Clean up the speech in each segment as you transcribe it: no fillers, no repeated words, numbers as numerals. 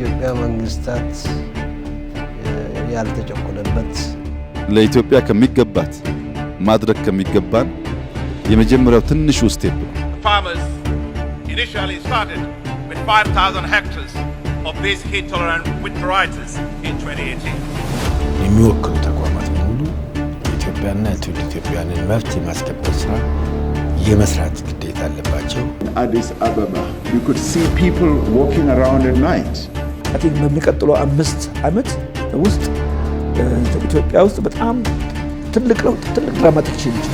የኢትዮጵያ መንግስታት ያልተጨቆነበት ለኢትዮጵያ ከሚገባት ማድረግ ከሚገባን የመጀመሪያው ትንሹ ስቴፕ Farmers initially started with 5,000 hectares of these heat-tolerant wheat varieties in 2018. የሚወክሉ ተቋማት በሙሉ የኢትዮጵያና የትውልደ ኢትዮጵያንን መብት የማስከበር ስራ የመስራት ግዴታ አለባቸው። Addis Ababa, you could see people walking around at night. I think በሚቀጥለው 5 ዓመት ውስጥ ኢትዮጵያ ውስጥ በጣም ትልቅ ለውጥ ትልቅ ድራማቲክ ቼንጅ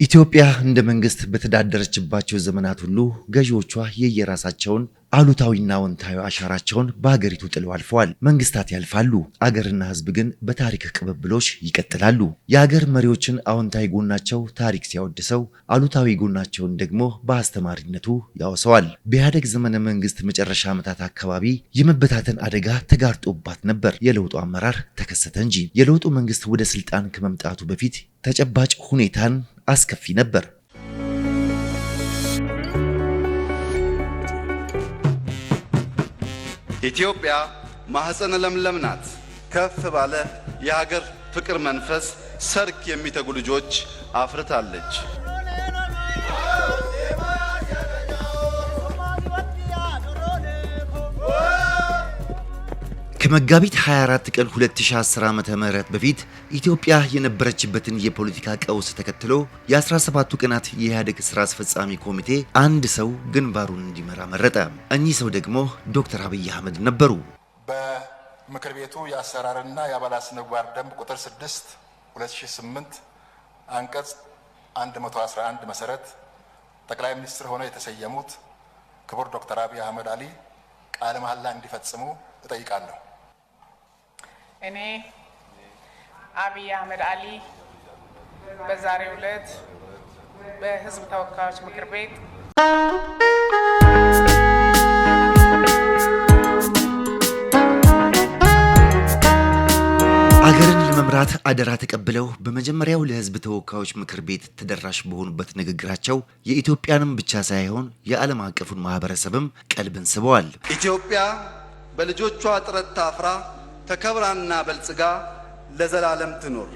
ኢትዮጵያ እንደ መንግስት በተዳደረችባቸው ዘመናት ሁሉ ገዢዎቿ የየራሳቸውን አሉታዊና አዎንታዊ አሻራቸውን በአገሪቱ ጥለው አልፈዋል። መንግስታት ያልፋሉ፣ አገርና ህዝብ ግን በታሪክ ቅብብሎሽ ይቀጥላሉ። የአገር መሪዎችን አዎንታዊ ጎናቸው ታሪክ ሲያወድሰው፣ አሉታዊ ጎናቸውን ደግሞ በአስተማሪነቱ ያወሰዋል። በኢህአዴግ ዘመነ መንግስት መጨረሻ ዓመታት አካባቢ የመበታተን አደጋ ተጋርጦባት ነበር። የለውጡ አመራር ተከሰተ እንጂ የለውጡ መንግስት ወደ ስልጣን ከመምጣቱ በፊት ተጨባጭ ሁኔታን አስከፊ ነበር። ኢትዮጵያ ማህፀነ ለምለም ናት። ከፍ ባለ የሀገር ፍቅር መንፈስ ሰርክ የሚተጉ ልጆች አፍርታለች። ከመጋቢት 24 ቀን 2010 ዓመተ ምህረት በፊት ኢትዮጵያ የነበረችበትን የፖለቲካ ቀውስ ተከትሎ የ17ቱ ቀናት የኢህአዴግ ስራ አስፈጻሚ ኮሚቴ አንድ ሰው ግንባሩን እንዲመራ መረጠ። እኚህ ሰው ደግሞ ዶክተር አብይ አህመድ ነበሩ። በምክር ቤቱ የአሰራርና የአባላት ስነ ምግባር ደንብ ቁጥር 6 2008 አንቀጽ 111 መሰረት ጠቅላይ ሚኒስትር ሆነው የተሰየሙት ክቡር ዶክተር አብይ አህመድ አሊ ቃለ መሐላ እንዲፈጽሙ እጠይቃለሁ። እኔ አብይ አህመድ አሊ በዛሬው ዕለት በህዝብ ተወካዮች ምክር ቤት አገርን ለመምራት አደራ ተቀብለው በመጀመሪያው ለህዝብ ተወካዮች ምክር ቤት ተደራሽ በሆኑበት ንግግራቸው የኢትዮጵያንም ብቻ ሳይሆን የዓለም አቀፉን ማህበረሰብም ቀልብን ስበዋል። ኢትዮጵያ በልጆቿ ጥረት ታፍራ ተከብራና በልጽጋ ለዘላለም ትኖር።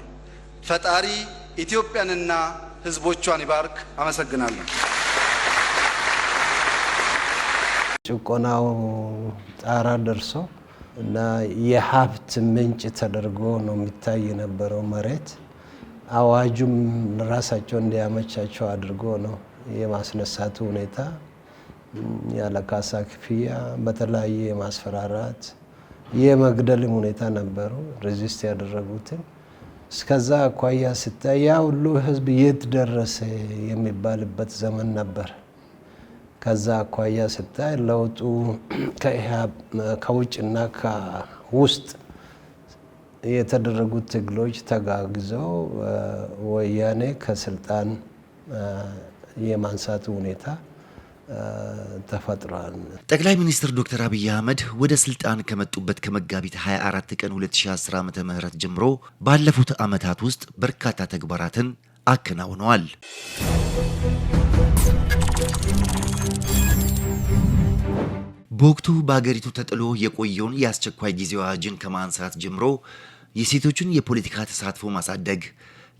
ፈጣሪ ኢትዮጵያንና ህዝቦቿን ይባርክ። አመሰግናለሁ። ጭቆናው ጣራ ደርሶ እና የሀብት ምንጭ ተደርጎ ነው የሚታይ የነበረው መሬት አዋጁም ራሳቸው እንዲያመቻቸው አድርጎ ነው የማስነሳቱ ሁኔታ ያለ ካሳ ክፍያ በተለያየ የማስፈራራት የመግደልም ሁኔታ ነበሩ ሬዚስት ያደረጉትን። እስከዛ አኳያ ሲታይ ያ ሁሉ ህዝብ የት ደረሰ የሚባልበት ዘመን ነበር። ከዛ አኳያ ሲታይ ለውጡ ከውጭና ከውስጥ የተደረጉት ትግሎች ተጋግዘው ወያኔ ከስልጣን የማንሳቱ ሁኔታ ተፈጥሯል። ጠቅላይ ሚኒስትር ዶክተር አብይ አህመድ ወደ ስልጣን ከመጡበት ከመጋቢት 24 ቀን 2010 ዓመተ ምህረት ጀምሮ ባለፉት ዓመታት ውስጥ በርካታ ተግባራትን አከናውነዋል። በወቅቱ በአገሪቱ ተጥሎ የቆየውን የአስቸኳይ ጊዜ አዋጅን ከማንሳት ጀምሮ የሴቶችን የፖለቲካ ተሳትፎ ማሳደግ፣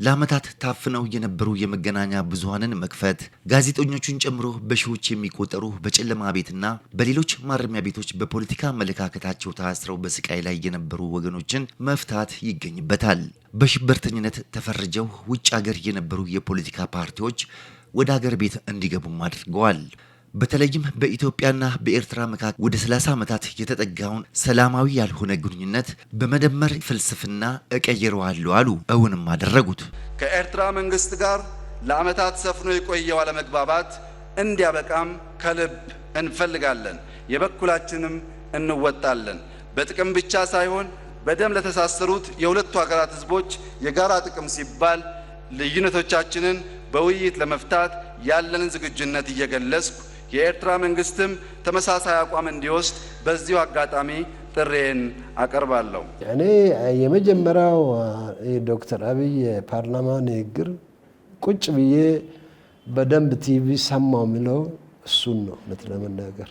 ለዓመታት ታፍነው የነበሩ የመገናኛ ብዙሃንን መክፈት፣ ጋዜጠኞችን ጨምሮ በሺዎች የሚቆጠሩ በጨለማ ቤትና በሌሎች ማረሚያ ቤቶች በፖለቲካ አመለካከታቸው ታስረው በስቃይ ላይ የነበሩ ወገኖችን መፍታት ይገኝበታል። በሽብርተኝነት ተፈርጀው ውጭ ሀገር የነበሩ የፖለቲካ ፓርቲዎች ወደ ሀገር ቤት እንዲገቡም አድርገዋል። በተለይም በኢትዮጵያና በኤርትራ መካከል ወደ 30 ዓመታት የተጠጋውን ሰላማዊ ያልሆነ ግንኙነት በመደመር ፍልስፍና እቀይረዋለሁ አሉ። እውንም አደረጉት። ከኤርትራ መንግስት ጋር ለዓመታት ሰፍኖ የቆየው አለመግባባት እንዲያበቃም ከልብ እንፈልጋለን። የበኩላችንም እንወጣለን። በጥቅም ብቻ ሳይሆን በደም ለተሳሰሩት የሁለቱ ሀገራት ህዝቦች የጋራ ጥቅም ሲባል ልዩነቶቻችንን በውይይት ለመፍታት ያለንን ዝግጁነት እየገለጽኩ የኤርትራ መንግስትም ተመሳሳይ አቋም እንዲወስድ በዚሁ አጋጣሚ ጥሬን አቀርባለሁ። እኔ የመጀመሪያው ዶክተር አብይ ፓርላማ ንግግር ቁጭ ብዬ በደንብ ቲቪ ሰማው የሚለው እሱን ነው ለመናገር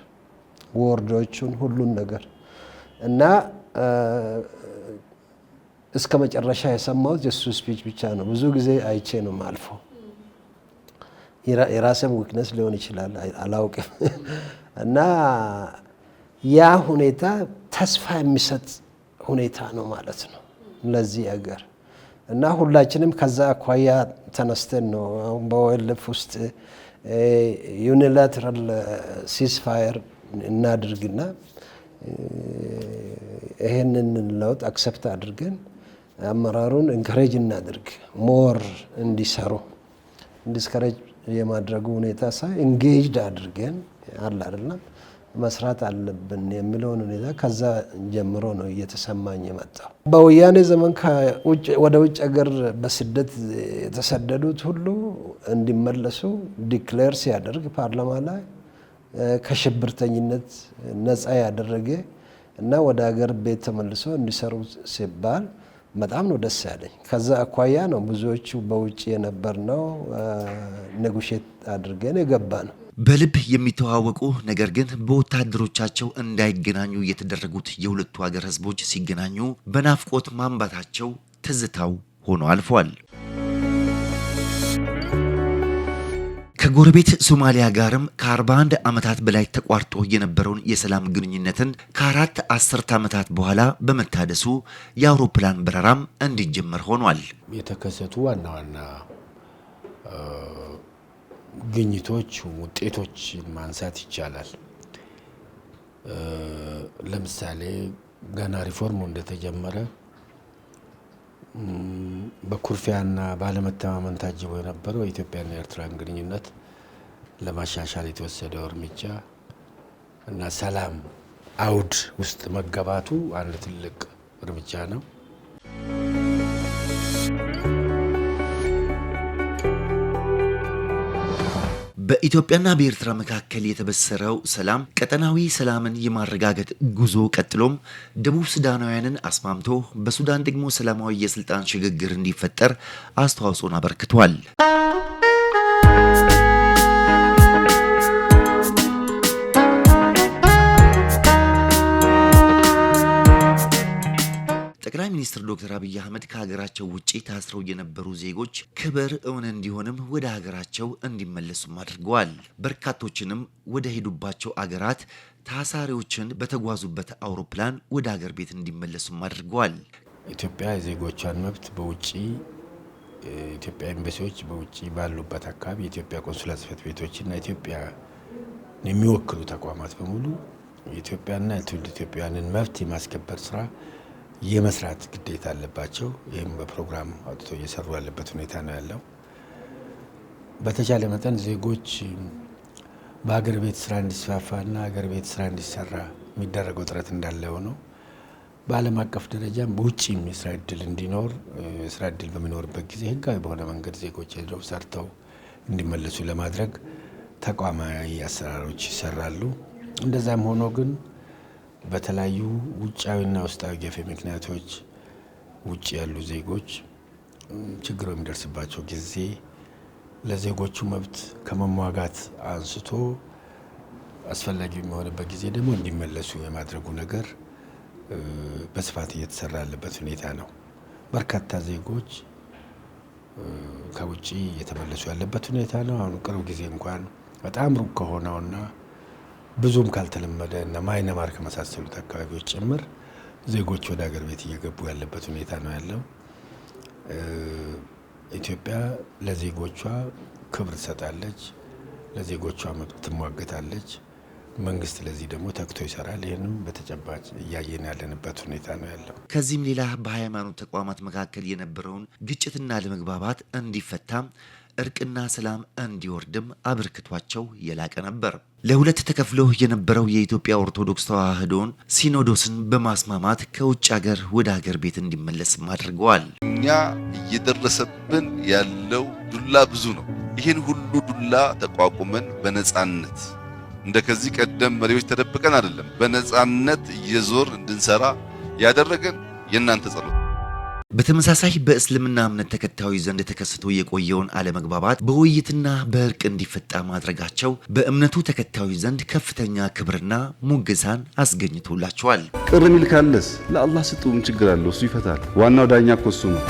ወርዶቹን ሁሉን ነገር እና እስከ መጨረሻ የሰማሁት የሱ ስፒች ብቻ ነው። ብዙ ጊዜ አይቼ ነው ማልፈው። የራሴም ዊክነስ ሊሆን ይችላል አላውቅም። እና ያ ሁኔታ ተስፋ የሚሰጥ ሁኔታ ነው ማለት ነው ለዚህ አገር እና ሁላችንም ከዛ አኳያ ተነስተን ነው አሁን በኦኤልኤፍ ውስጥ ዩኒላተራል ሲስፋየር እናድርግና ይሄንን ለውጥ አክሰፕት አድርገን አመራሩን ኢንከሬጅ እናድርግ ሞር እንዲሰሩ ዲስከሬጅ የማድረጉ ሁኔታ ሳይ ኢንጌጅድ አድርገን አለ አይደለም መስራት አለብን የሚለውን ሁኔታ ከዛ ጀምሮ ነው እየተሰማኝ የመጣው። በወያኔ ዘመን ወደ ውጭ ሀገር በስደት የተሰደዱት ሁሉ እንዲመለሱ ዲክሌር ሲያደርግ ፓርላማ ላይ ከሽብርተኝነት ነፃ ያደረገ እና ወደ ሀገር ቤት ተመልሶ እንዲሰሩ ሲባል በጣም ነው ደስ ያለኝ። ከዛ አኳያ ነው ብዙዎቹ በውጭ የነበርነው ኔጎሼት አድርገን የገባ ነው። በልብ የሚተዋወቁ ነገር ግን በወታደሮቻቸው እንዳይገናኙ የተደረጉት የሁለቱ ሀገር ህዝቦች ሲገናኙ በናፍቆት ማንባታቸው ትዝታው ሆኖ አልፏል። ከጎረቤት ሶማሊያ ጋርም ከ41 ዓመታት በላይ ተቋርጦ የነበረውን የሰላም ግንኙነትን ከ4 አስርት ዓመታት በኋላ በመታደሱ የአውሮፕላን በረራም እንዲጀመር ሆኗል። የተከሰቱ ዋና ዋና ግኝቶች ውጤቶች ማንሳት ይቻላል። ለምሳሌ ገና ሪፎርሙ እንደተጀመረ በኩርፊያና ባለመተማመን ታጅቦ የነበረው የኢትዮጵያና የኤርትራን ግንኙነት ለማሻሻል የተወሰደው እርምጃ እና ሰላም አውድ ውስጥ መገባቱ አንድ ትልቅ እርምጃ ነው። በኢትዮጵያና በኤርትራ መካከል የተበሰረው ሰላም ቀጠናዊ ሰላምን የማረጋገጥ ጉዞ ቀጥሎም ደቡብ ሱዳናውያንን አስማምቶ በሱዳን ደግሞ ሰላማዊ የስልጣን ሽግግር እንዲፈጠር አስተዋጽኦን አበርክቷል። ጠቅላይ ሚኒስትር ዶክተር አብይ አህመድ ከሀገራቸው ውጪ ታስረው የነበሩ ዜጎች ክብር እውን እንዲሆንም ወደ ሀገራቸው እንዲመለሱም አድርገዋል። በርካቶችንም ወደ ሄዱባቸው አገራት ታሳሪዎችን በተጓዙበት አውሮፕላን ወደ ሀገር ቤት እንዲመለሱም አድርገዋል። ኢትዮጵያ የዜጎቿን መብት በውጪ ኢትዮጵያ ኤምባሲዎች በውጪ ባሉበት አካባቢ የኢትዮጵያ ቆንስላ ጽሕፈት ቤቶችና ኢትዮጵያ የሚወክሉ ተቋማት በሙሉ የኢትዮጵያና የትውልደ ኢትዮጵያውያንን መብት የማስከበር ስራ የመስራት ግዴታ አለባቸው። ይህም በፕሮግራም አውጥቶ እየሰሩ ያለበት ሁኔታ ነው ያለው። በተቻለ መጠን ዜጎች በሀገር ቤት ስራ እንዲስፋፋና ሀገር ቤት ስራ እንዲሰራ የሚደረገው ጥረት እንዳለ ሆኖ በዓለም አቀፍ ደረጃም በውጭም የስራ እድል እንዲኖር የስራ እድል በሚኖርበት ጊዜ ህጋዊ በሆነ መንገድ ዜጎች ሄደው ሰርተው እንዲመለሱ ለማድረግ ተቋማዊ አሰራሮች ይሰራሉ። እንደዛም ሆኖ ግን በተለያዩ ውጫዊና ውስጣዊ ገፊ ምክንያቶች ውጭ ያሉ ዜጎች ችግር በሚደርስባቸው ጊዜ ለዜጎቹ መብት ከመሟጋት አንስቶ አስፈላጊ የሚሆንበት ጊዜ ደግሞ እንዲመለሱ የማድረጉ ነገር በስፋት እየተሰራ ያለበት ሁኔታ ነው። በርካታ ዜጎች ከውጭ እየተመለሱ ያለበት ሁኔታ ነው። አሁን ቅርብ ጊዜ እንኳን በጣም ሩቅ ከሆነውና ብዙም ካልተለመደ እና ማይነማር ከመሳሰሉት አካባቢዎች ጭምር ዜጎች ወደ ሀገር ቤት እየገቡ ያለበት ሁኔታ ነው ያለው። ኢትዮጵያ ለዜጎቿ ክብር ትሰጣለች፣ ለዜጎቿ መብት ትሟገታለች። መንግስት ለዚህ ደግሞ ተግቶ ይሰራል። ይህንም በተጨባጭ እያየን ያለንበት ሁኔታ ነው ያለው። ከዚህም ሌላ በሃይማኖት ተቋማት መካከል የነበረውን ግጭትና ለመግባባት እንዲፈታም እርቅና ሰላም እንዲወርድም አበርክቷቸው የላቀ ነበር። ለሁለት ተከፍሎ የነበረው የኢትዮጵያ ኦርቶዶክስ ተዋሕዶን ሲኖዶስን በማስማማት ከውጭ ሀገር ወደ ሀገር ቤት እንዲመለስም አድርገዋል። እኛ እየደረሰብን ያለው ዱላ ብዙ ነው። ይህን ሁሉ ዱላ ተቋቁመን በነጻነት እንደ ከዚህ ቀደም መሪዎች ተደብቀን አይደለም፣ በነጻነት እየዞር እንድንሰራ ያደረገን የእናንተ ጸሎት። በተመሳሳይ በእስልምና እምነት ተከታዮች ዘንድ ተከስቶ የቆየውን አለመግባባት በውይይትና በእርቅ እንዲፈታ ማድረጋቸው በእምነቱ ተከታዮች ዘንድ ከፍተኛ ክብርና ሙገሳን አስገኝቶላቸዋል። ቅር የሚል ካለስ ለአላህ ስጡ፣ ምን ችግር አለው? እሱ ይፈታል። ዋናው ዳኛ እኮ እሱ ነው።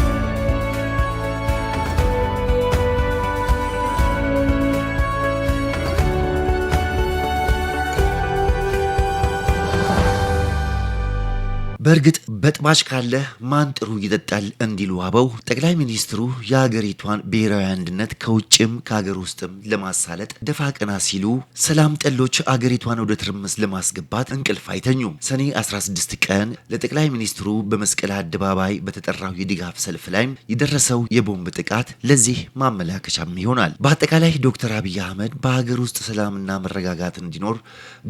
በእርግጥ በጥባጭ ካለ ማን ጥሩ ይጠጣል እንዲሉ አበው ጠቅላይ ሚኒስትሩ የሀገሪቷን ብሔራዊ አንድነት ከውጭም ከሀገር ውስጥም ለማሳለጥ ደፋ ቀና ሲሉ ሰላም ጠሎች አገሪቷን ወደ ትርምስ ለማስገባት እንቅልፍ አይተኙም። ሰኔ 16 ቀን ለጠቅላይ ሚኒስትሩ በመስቀል አደባባይ በተጠራው የድጋፍ ሰልፍ ላይ የደረሰው የቦምብ ጥቃት ለዚህ ማመላከቻም ይሆናል። በአጠቃላይ ዶክተር አብይ አህመድ በሀገር ውስጥ ሰላምና መረጋጋት እንዲኖር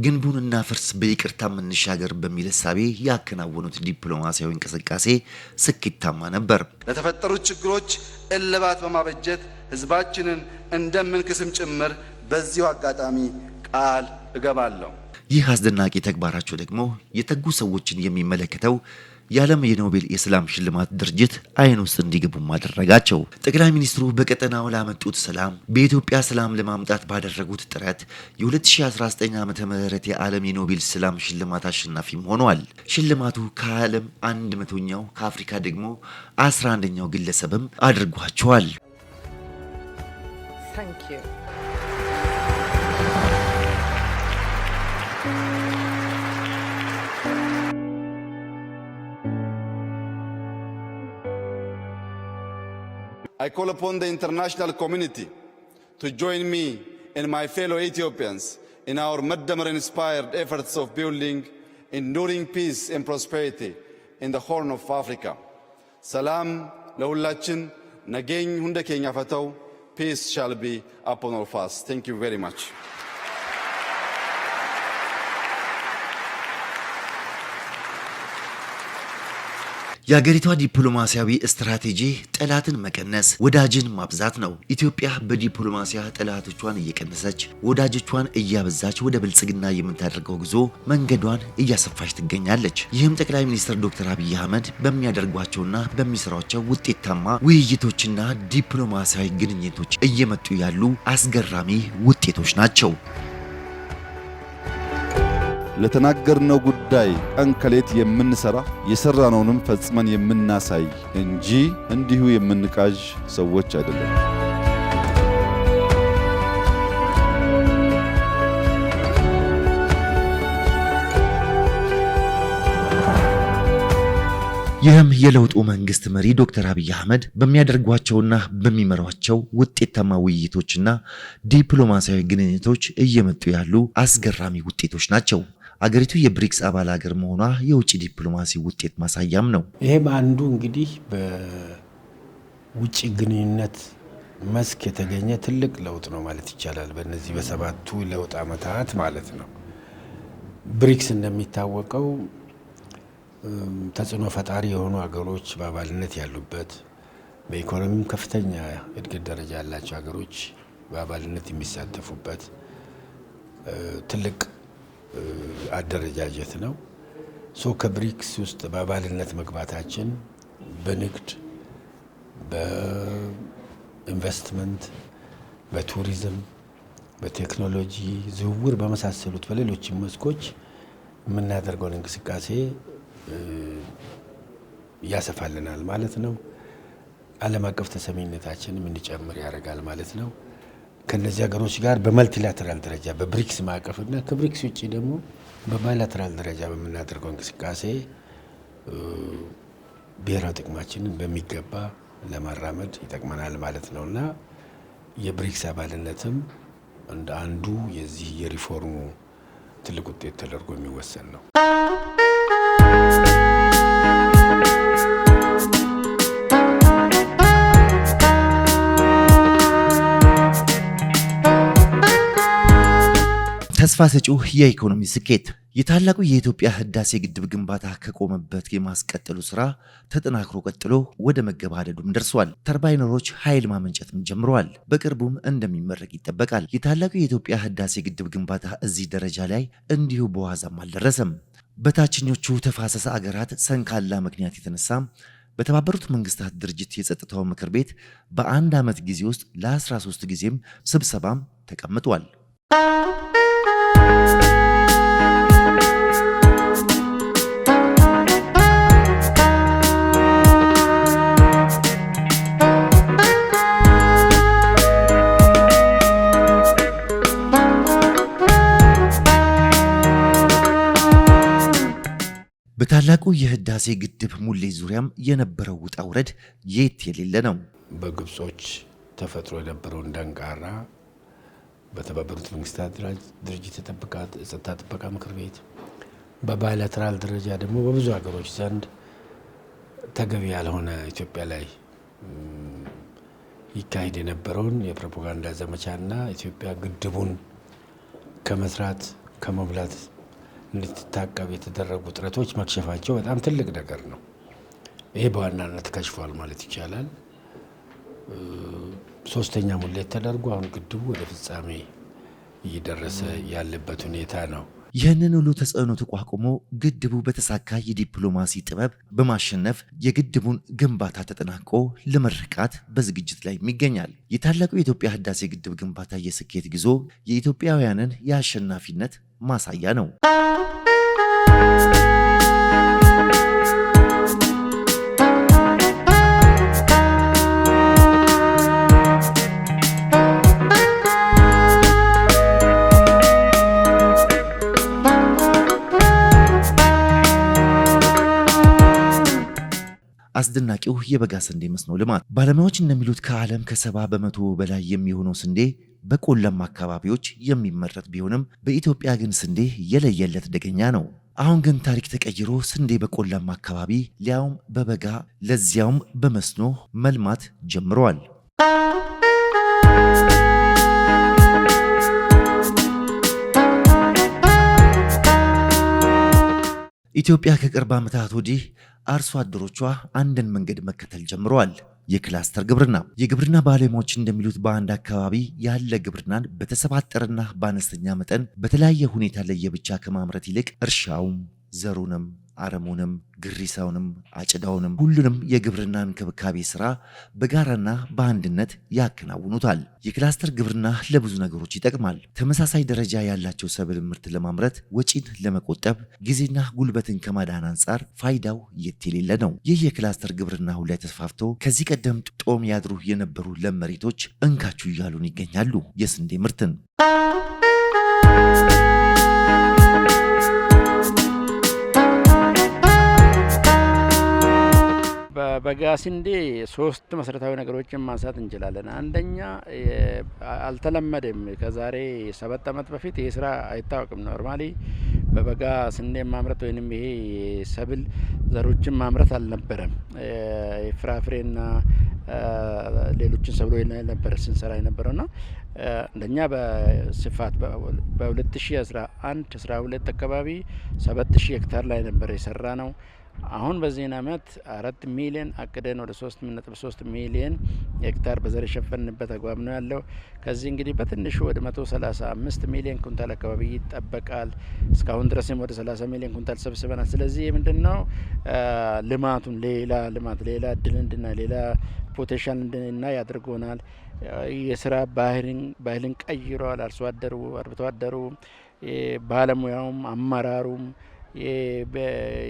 ግንቡን እናፍርስ በይቅርታ እንሻገር በሚል እሳቤ ያከናወኑ ዲፕሎማሲያዊ እንቅስቃሴ ስኬታማ ነበር። ለተፈጠሩት ችግሮች እልባት በማበጀት ህዝባችንን እንደምንክስም ጭምር በዚሁ አጋጣሚ ቃል እገባለሁ። ይህ አስደናቂ ተግባራቸው ደግሞ የተጉ ሰዎችን የሚመለከተው የዓለም የኖቤል የሰላም ሽልማት ድርጅት አይን ውስጥ እንዲገቡ ማድረጋቸው። ጠቅላይ ሚኒስትሩ በቀጠናው ላመጡት ሰላም በኢትዮጵያ ሰላም ለማምጣት ባደረጉት ጥረት የ2019 ዓ.ም የዓለም የኖቤል ሰላም ሽልማት አሸናፊም ሆነዋል። ሽልማቱ ከዓለም 100ኛው ከአፍሪካ ደግሞ 11ኛው ግለሰብም አድርጓቸዋል። I call upon the international community to join me and my fellow Ethiopians in our Madamar-inspired efforts of building enduring peace and prosperity in the Horn of Africa. Salam ለሁላችን ነገኝ ሁንደ ኬኛ ፈተው peace shall be upon all of us. Thank you very much. የሀገሪቷ ዲፕሎማሲያዊ ስትራቴጂ ጠላትን መቀነስ፣ ወዳጅን ማብዛት ነው። ኢትዮጵያ በዲፕሎማሲያ ጠላቶቿን እየቀነሰች ወዳጆቿን እያበዛች ወደ ብልጽግና የምታደርገው ጉዞ መንገዷን እያሰፋች ትገኛለች። ይህም ጠቅላይ ሚኒስትር ዶክተር አብይ አህመድ በሚያደርጓቸውና በሚሰሯቸው ውጤታማ ውይይቶችና ዲፕሎማሲያዊ ግንኙነቶች እየመጡ ያሉ አስገራሚ ውጤቶች ናቸው። ለተናገርነው ጉዳይ ቀን ከሌት የምንሰራ የሰራነውንም ፈጽመን የምናሳይ እንጂ እንዲሁ የምንቃዥ ሰዎች አይደለም። ይህም የለውጡ መንግስት መሪ ዶክተር አብይ አህመድ በሚያደርጓቸውና በሚመሯቸው ውጤታማ ውይይቶችና ዲፕሎማሲያዊ ግንኙነቶች እየመጡ ያሉ አስገራሚ ውጤቶች ናቸው። አገሪቱ የብሪክስ አባል ሀገር መሆኗ የውጭ ዲፕሎማሲ ውጤት ማሳያም ነው። ይሄም አንዱ እንግዲህ በውጭ ግንኙነት መስክ የተገኘ ትልቅ ለውጥ ነው ማለት ይቻላል። በእነዚህ በሰባቱ ለውጥ ዓመታት ማለት ነው። ብሪክስ እንደሚታወቀው ተጽዕኖ ፈጣሪ የሆኑ ሀገሮች በአባልነት ያሉበት፣ በኢኮኖሚም ከፍተኛ እድገት ደረጃ ያላቸው ሀገሮች በአባልነት የሚሳተፉበት ትልቅ አደረጃጀት ነው። ከብሪክስ ውስጥ በአባልነት መግባታችን በንግድ፣ በኢንቨስትመንት፣ በቱሪዝም፣ በቴክኖሎጂ ዝውውር በመሳሰሉት በሌሎችም መስኮች የምናደርገውን እንቅስቃሴ ያሰፋልናል ማለት ነው። ዓለም አቀፍ ተሰሚነታችንም እንዲጨምር ያደርጋል ማለት ነው። ከነዚህ ሀገሮች ጋር በመልቲላተራል ደረጃ በብሪክስ ማዕቀፍና ከብሪክስ ውጭ ደግሞ በባይላተራል ደረጃ በምናደርገው እንቅስቃሴ ብሔራዊ ጥቅማችንን በሚገባ ለማራመድ ይጠቅመናል ማለት ነውና የብሪክስ አባልነትም እንደ አንዱ የዚህ የሪፎርሙ ትልቅ ውጤት ተደርጎ የሚወሰን ነው። ተስፋ ሰጪው የኢኮኖሚ ስኬት የታላቁ የኢትዮጵያ ህዳሴ ግድብ ግንባታ ከቆመበት የማስቀጠሉ ስራ ተጠናክሮ ቀጥሎ ወደ መገባደዱም ደርሷል። ተርባይነሮች ኃይል ማመንጨትም ጀምረዋል። በቅርቡም እንደሚመረቅ ይጠበቃል። የታላቁ የኢትዮጵያ ህዳሴ ግድብ ግንባታ እዚህ ደረጃ ላይ እንዲሁ በዋዛም አልደረሰም። በታችኞቹ ተፋሰስ አገራት ሰንካላ ምክንያት የተነሳ በተባበሩት መንግስታት ድርጅት የጸጥታው ምክር ቤት በአንድ ዓመት ጊዜ ውስጥ ለ13 ጊዜም ስብሰባም ተቀምጧል። በታላቁ የህዳሴ ግድብ ሙሌት ዙሪያም የነበረው ውጣ ውረድ የት የሌለ ነው። በግብጾች ተፈጥሮ የነበረውን ደንቃራ በተባበሩት መንግስታት ድርጅት የጸጥታ ጥበቃ ምክር ቤት በባይላተራል ደረጃ ደግሞ በብዙ ሀገሮች ዘንድ ተገቢ ያልሆነ ኢትዮጵያ ላይ ይካሄድ የነበረውን የፕሮፓጋንዳ ዘመቻና ኢትዮጵያ ግድቡን ከመስራት ከመብላት እንድትታቀብ የተደረጉ ጥረቶች መክሸፋቸው በጣም ትልቅ ነገር ነው። ይሄ በዋናነት ከሽፏል ማለት ይቻላል። ሶስተኛ ሙሌት ተደርጎ አሁን ግድቡ ወደ ፍጻሜ እየደረሰ ያለበት ሁኔታ ነው። ይህንን ሁሉ ተጽዕኖ ተቋቁሞ ግድቡ በተሳካ የዲፕሎማሲ ጥበብ በማሸነፍ የግድቡን ግንባታ ተጠናቆ ለመርቃት በዝግጅት ላይ ይገኛል። የታላቁ የኢትዮጵያ ህዳሴ ግድብ ግንባታ የስኬት ጉዞ የኢትዮጵያውያንን የአሸናፊነት ማሳያ ነው። አስደናቂው የበጋ ስንዴ መስኖ ልማት ባለሙያዎች እንደሚሉት ከዓለም ከ70 በመቶ በላይ የሚሆነው ስንዴ በቆላማ አካባቢዎች የሚመረት ቢሆንም በኢትዮጵያ ግን ስንዴ የለየለት ደገኛ ነው። አሁን ግን ታሪክ ተቀይሮ ስንዴ በቆላማ አካባቢ ሊያውም በበጋ ለዚያውም በመስኖ መልማት ጀምሯል። ኢትዮጵያ ከቅርብ ዓመታት ወዲህ አርሶ አደሮቿ አንድን መንገድ መከተል ጀምረዋል። የክላስተር ግብርና። የግብርና ባለሙያዎች እንደሚሉት በአንድ አካባቢ ያለ ግብርናን በተሰባጠረና በአነስተኛ መጠን በተለያየ ሁኔታ ለየብቻ ከማምረት ይልቅ እርሻውም፣ ዘሩንም፣ አረሙንም፣ ግሪሳውንም፣ አጭዳውንም ሁሉንም የግብርና እንክብካቤ ስራ በጋራና በአንድነት ያከናውኑታል። የክላስተር ግብርና ለብዙ ነገሮች ይጠቅማል። ተመሳሳይ ደረጃ ያላቸው ሰብል ምርት ለማምረት ወጪን ለመቆጠብ፣ ጊዜና ጉልበትን ከማዳን አንጻር ፋይዳው የሌለ ነው። ይህ የክላስተር ግብርና አሁን ላይ ተስፋፍቶ ከዚህ ቀደም ጦም ያድሩ የነበሩ ለም መሬቶች እንካችሁ እያሉን ይገኛሉ የስንዴ ምርትን። በበጋ ስንዴ ሶስት መሰረታዊ ነገሮችን ማንሳት እንችላለን። አንደኛ አልተለመደም። ከዛሬ 7 ዓመት በፊት ይህ ስራ አይታወቅም። ኖርማሊ በበጋ ስንዴ ማምረት ወይንም ይሄ ሰብል ዘሮችን ማምረት አልነበረም። ፍራፍሬና ሌሎችን ሰብሎ ነበር ስንሰራ የነበረውና አንደኛ በስፋት በ2011 12 አካባቢ 7000 ሄክታር ላይ ነበር የሰራ ነው። አሁን በዚህ ዓመት 4 ሚሊዮን አቅደን ወደ 3.3 ሚሊዮን ሄክታር በዘር የሸፈንበት አግባብ ነው ያለው። ከዚህ እንግዲህ በትንሹ ወደ 135 ሚሊዮን ኩንታል አካባቢ ይጠበቃል። እስካሁን ድረስም ወደ 30 ሚሊዮን ኩንታል ሰብስበናል። ስለዚህ ምንድነው ልማቱን ሌላ እድል እንድናይ ሌላ ፖቴንሻል እንድናይ ያድርጎናል። የስራ ባህልን ቀይሯል። አርሶ አደሩ፣ አርብቶ አደሩ፣ ባለሙያውም፣ አመራሩም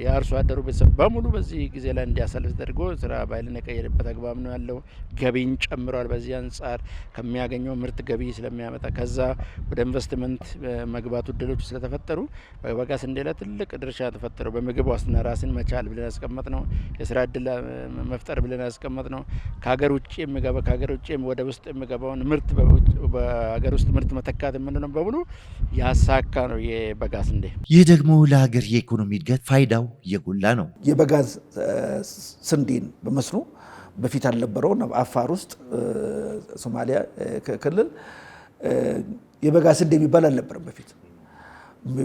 የአርሶ አደሩ ቤተሰብ በሙሉ በዚህ ጊዜ ላይ እንዲያሳልፍ ተደርጎ ስራ ባህልን የቀየረበት አግባብ ነው ያለው። ገቢን ጨምሯል። በዚህ አንጻር ከሚያገኘው ምርት ገቢ ስለሚያመጣ ከዛ ወደ ኢንቨስትመንት መግባቱ እድሎች ስለተፈጠሩ በበጋ ስንዴ ላይ ትልቅ ድርሻ ተፈጠረው። በምግብ ዋስትና ራስን መቻል ብለን ያስቀመጥ ነው። የስራ እድል መፍጠር ብለን ያስቀመጥ ነው። ከሀገር ውጭ የሚገባ ከሀገር ውጭ ወደ ውስጥ የሚገባውን ምርት በሀገር ውስጥ ምርት መተካት የምንለው በሙሉ ያሳካ ነው የበጋ ስንዴ። ይህ ደግሞ ለሀገር የኢኮኖሚ እድገት ፋይዳው የጎላ ነው። የበጋ ስንዴን በመስኖ በፊት አልነበረው። አፋር ውስጥ ሶማሊያ ክልል የበጋ ስንዴ የሚባል አልነበረም በፊት።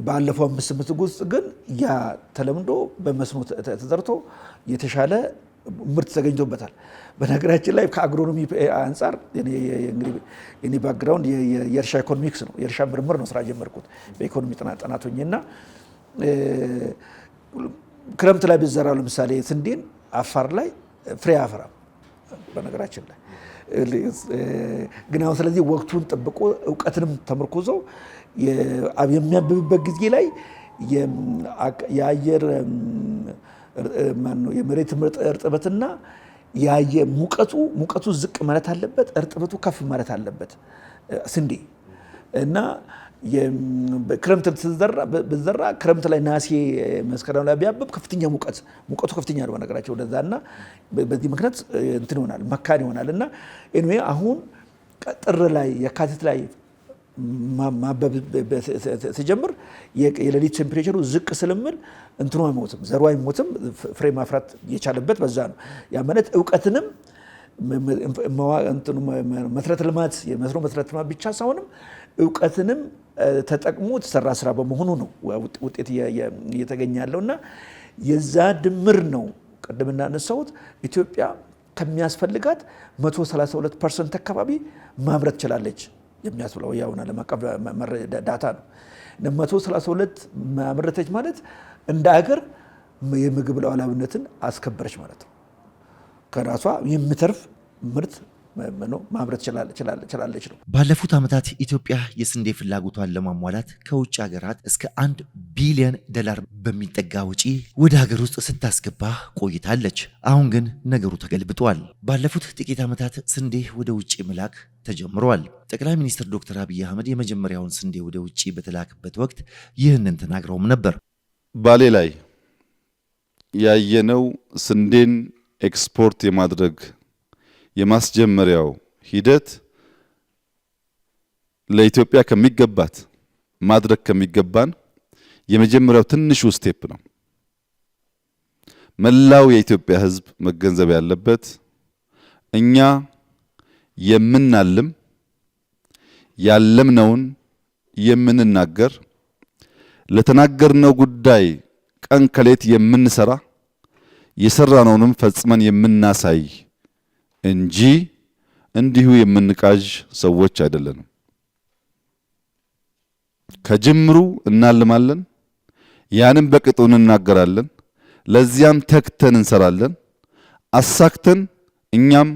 ባለፈው 5 ዓመት ውስጥ ግን ያ ተለምዶ በመስኖ ተዘርቶ የተሻለ ምርት ተገኝቶበታል። በነገራችን ላይ ከአግሮኖሚ አንጻር የኔ ባክግራውንድ የእርሻ ኢኮኖሚክስ ነው። የእርሻ ምርምር ነው ስራ ጀመርኩት በኢኮኖሚ ጥናት ሆኜና ክረምት ላይ ብዘራው ለምሳሌ ስንዴን አፋር ላይ ፍሬ አያፈራም በነገራችን ላይ ግን አሁን ስለዚህ ወቅቱን ጠብቆ እውቀትንም ተመርኩዞ የሚያብብበት ጊዜ ላይ የአየር የመሬት እርጥበትና የአየር ሙቀቱ ዝቅ ማለት አለበት፣ እርጥበቱ ከፍ ማለት አለበት። ስንዴ እና ክረምት በዘራ ክረምት ላይ ናሴ መስከረም ላይ ቢያብብ ከፍተኛ ሙቀቱ ከፍተኛ ነው በነገራቸው ወደዛና በዚህ ምክንያት እንትን ይሆናል መካን ይሆናል እና ኤኒዌይ አሁን ጥር ላይ የካቲት ላይ ማበብ ሲጀምር የሌሊት ቴምፕሬቸሩ ዝቅ ስለሚል እንትኑ አይሞትም፣ ዘሩ አይሞትም፣ ፍሬ ማፍራት የቻለበት በዛ ነው። ያ ማለት እውቀትንም መሰረተ ልማት የመስኖ መሰረተ ልማት ብቻ ሳይሆንም እውቀትንም ተጠቅሞ ተሰራ ስራ በመሆኑ ነው ውጤት እየተገኘ ያለውና የዛ ድምር ነው። ቀደም እናነሳሁት ኢትዮጵያ ከሚያስፈልጋት 132% አካባቢ ማምረት ችላለች የሚያስብለው ያውና ለማቀፍ ዳታ ነው። 132 ማምረተች ማለት እንደ ሀገር የምግብ ሉዓላዊነትን አስከበረች ማለት ነው። ከራሷ የምትርፍ ምርት ማምረት ችላለች ነው። ባለፉት ዓመታት ኢትዮጵያ የስንዴ ፍላጎቷን ለማሟላት ከውጭ ሀገራት እስከ $1 ቢሊዮን በሚጠጋ ወጪ ወደ ሀገር ውስጥ ስታስገባ ቆይታለች። አሁን ግን ነገሩ ተገልብጧል። ባለፉት ጥቂት ዓመታት ስንዴ ወደ ውጭ መላክ ተጀምሯል። ጠቅላይ ሚኒስትር ዶክተር አብይ አህመድ የመጀመሪያውን ስንዴ ወደ ውጭ በተላከበት ወቅት ይህንን ተናግረውም ነበር። ባሌ ላይ ያየነው ስንዴን ኤክስፖርት የማድረግ የማስጀመሪያው ሂደት ለኢትዮጵያ ከሚገባት ማድረግ ከሚገባን የመጀመሪያው ትንሹ ስቴፕ ነው። መላው የኢትዮጵያ ሕዝብ መገንዘብ ያለበት እኛ የምናልም ያለምነውን የምንናገር ለተናገርነው ጉዳይ ቀን ከሌት የምንሰራ የሰራነውንም ፈጽመን የምናሳይ እንጂ እንዲሁ የምንቃዥ ሰዎች አይደለንም። ከጅምሩ እናልማለን፣ ያንን በቅጡ እንናገራለን፣ ለዚያም ተክተን እንሰራለን። አሳክተን እኛም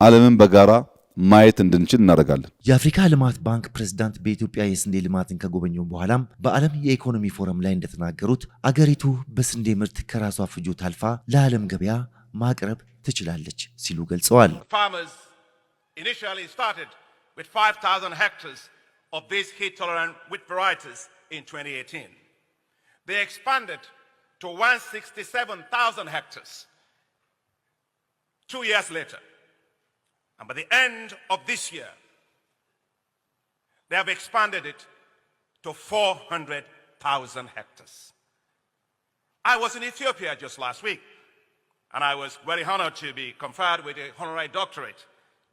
ዓለምን በጋራ ማየት እንድንችል እናደርጋለን። የአፍሪካ ልማት ባንክ ፕሬዝዳንት በኢትዮጵያ የስንዴ ልማትን ከጎበኙ በኋላም በዓለም የኢኮኖሚ ፎረም ላይ እንደተናገሩት አገሪቱ በስንዴ ምርት ከራሷ ፍጆታ አልፋ ለዓለም ገበያ ማቅረብ ትችላለች ሲሉ ገልጸዋል። Farmers initially started with 5,000 hectares of these heat-tolerant wheat varieties in 2018. They expanded to 167,000 hectares 2 years later. And by the end of this year, they have expanded it to 400,000 hectares. I was in Ethiopia just last week, and I was very honored to be conferred with a honorary doctorate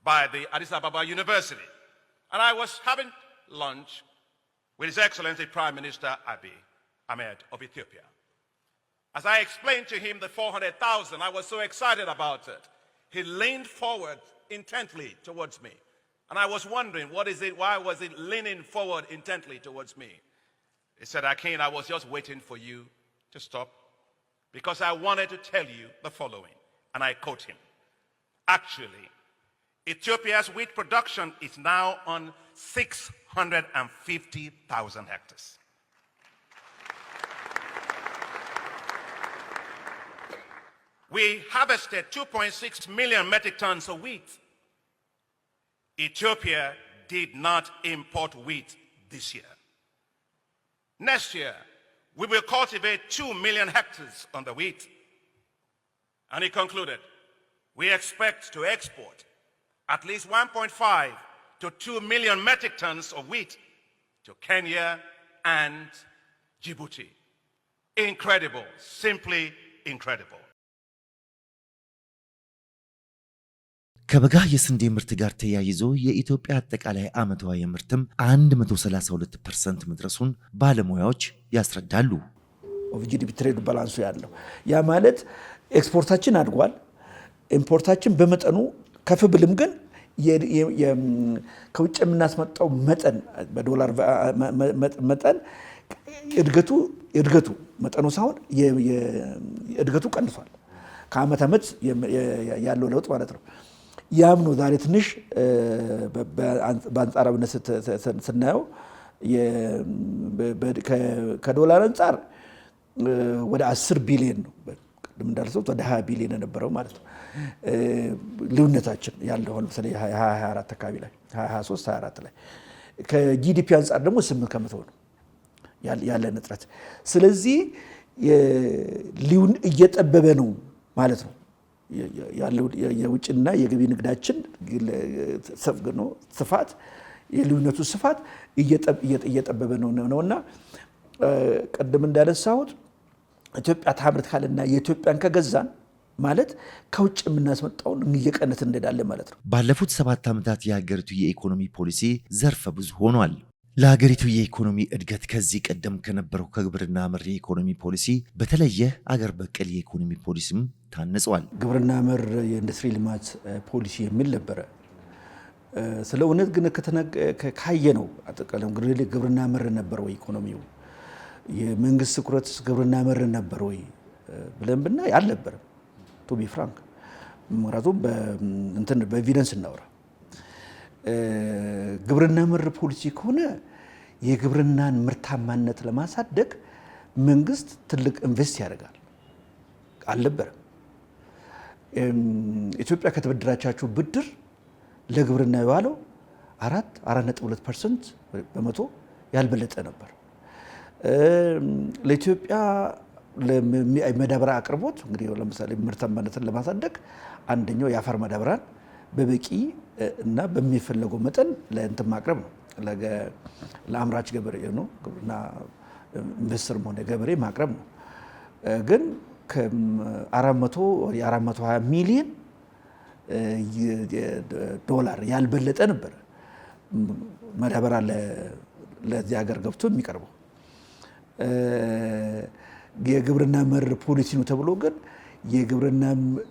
by the Addis Ababa University. And I was having lunch with His Excellency Prime Minister Abiy Ahmed of Ethiopia. As I explained to him the 400,000, I was so excited about it. He leaned forward intently towards me. And I was wondering, why was it leaning forward intently towards me? He said, Akin, I was just waiting for you to stop because I wanted to tell you the following. And I quote him. Actually, Ethiopia's wheat production is now on 650,000 hectares. We harvested 2.6 million metric tons of wheat. Ethiopia did not import wheat this year. Next year, we will cultivate 2 million hectares on the wheat. And he concluded, we expect to export at least 1.5 to 2 million metric tons of wheat to Kenya and Djibouti. Incredible, simply incredible. ከበጋ የስንዴ ምርት ጋር ተያይዞ የኢትዮጵያ አጠቃላይ ዓመታዊ ምርትም 132% መድረሱን ባለሙያዎች ያስረዳሉ። ኦፍ ትሬድ ባላንሱ ያለው ያ ማለት ኤክስፖርታችን አድጓል፣ ኢምፖርታችን በመጠኑ ከፍ ብልም ግን ከውጭ የምናስመጣው መጠን በዶላር መጠን እድገቱ መጠኑ ሳይሆን እድገቱ ቀንሷል። ከዓመት ዓመት ያለው ለውጥ ማለት ነው። ያም ነው ዛሬ ትንሽ በአንጻራዊነት ስናየው ከዶላር አንጻር ወደ 10 ቢሊዮን ነው ቅድም እንዳልኩት ወደ 20 ቢሊዮን የነበረው ማለት ነው ልዩነታችን ያለው ለምሳሌ 2024 አካባቢ ላይ 2023 24 ላይ ከጂዲፒ አንጻር ደግሞ 8% ነው ያለን እጥረት። ስለዚህ እየጠበበ ነው ማለት ነው ያለው የውጭና የገቢ ንግዳችን ስፋት የልዩነቱ ስፋት እየጠበበ ነውና ቀደም እንዳነሳሁት ኢትዮጵያ ታምርት ካለና የኢትዮጵያን ከገዛን ማለት ከውጭ የምናስመጣውን እየቀነስ እንሄዳለን ማለት ነው። ባለፉት 7 ዓመታት የሀገሪቱ የኢኮኖሚ ፖሊሲ ዘርፈ ብዙ ሆኗል። ለሀገሪቱ የኢኮኖሚ እድገት ከዚህ ቀደም ከነበረው ከግብርና መር የኢኮኖሚ ፖሊሲ በተለየ አገር በቀል የኢኮኖሚ ፖሊሲም ታንጿል። ግብርና መር የኢንዱስትሪ ልማት ፖሊሲ የሚል ነበረ። ስለ እውነት ግን ካየ ነው አጠቃላይ ግብርና መር ነበር ወይ ኢኮኖሚው የመንግስት ትኩረት ግብርና መር ነበር ወይ ብለን ብናይ አልነበረም። ቱ ቢ ፍራንክ ምክንያቱም በኤቪደንስ እናወራ ግብርና መር ፖሊሲ ከሆነ የግብርናን ምርታማነት ለማሳደግ መንግስት ትልቅ ኢንቨስት ያደርጋል አልነበረም። ኢትዮጵያ ከተበደራቻቸው ብድር ለግብርና የዋለው 4.2% በመቶ ያልበለጠ ነበር። ለኢትዮጵያ ለማዳበሪያ አቅርቦት እንግዲህ ለምሳሌ ምርታማነትን ለማሳደግ አንደኛው የአፈር ማዳበሪያን በበቂ እና በሚፈለገው መጠን ለእንትን ማቅረብ ነው። ለአምራች ገበሬ ነው ግብርና ኢንቨስተር ሆነ ገበሬ ማቅረብ ነው። ግን ከ420 ሚሊዮን ዶላር ያልበለጠ ነበር ማዳበሪያ ለዚህ ሀገር ገብቶ የሚቀርበው። የግብርና መር ፖሊሲ ነው ተብሎ ግን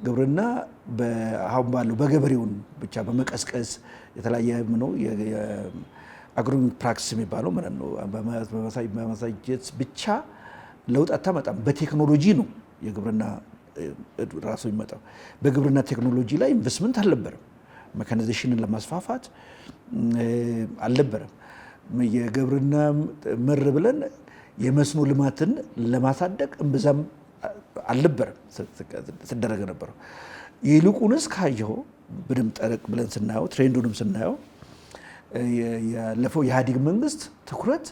ግብርና አሁን ባለው በገበሬውን ብቻ በመቀስቀስ የተለያየ ነው የአግሮኖሚክ ፕራክቲስ የሚባለው ማለት ነው በማሳየት ብቻ ለውጥ አታመጣም። በቴክኖሎጂ ነው የግብርና ራሱ የሚመጣው። በግብርና ቴክኖሎጂ ላይ ኢንቨስትመንት አልነበረም። ሜካናይዜሽንን ለማስፋፋት አልነበረም። የግብርና መር ብለን የመስኖ ልማትን ለማሳደግ እምብዛም አልነበረም ሲደረግ ነበረው። ይልቁንስ ካየው በደንብ ጠረቅ ብለን ስናየው ትሬንዱንም ስናየው ያለፈው የኢህአዴግ መንግስት ትኩረት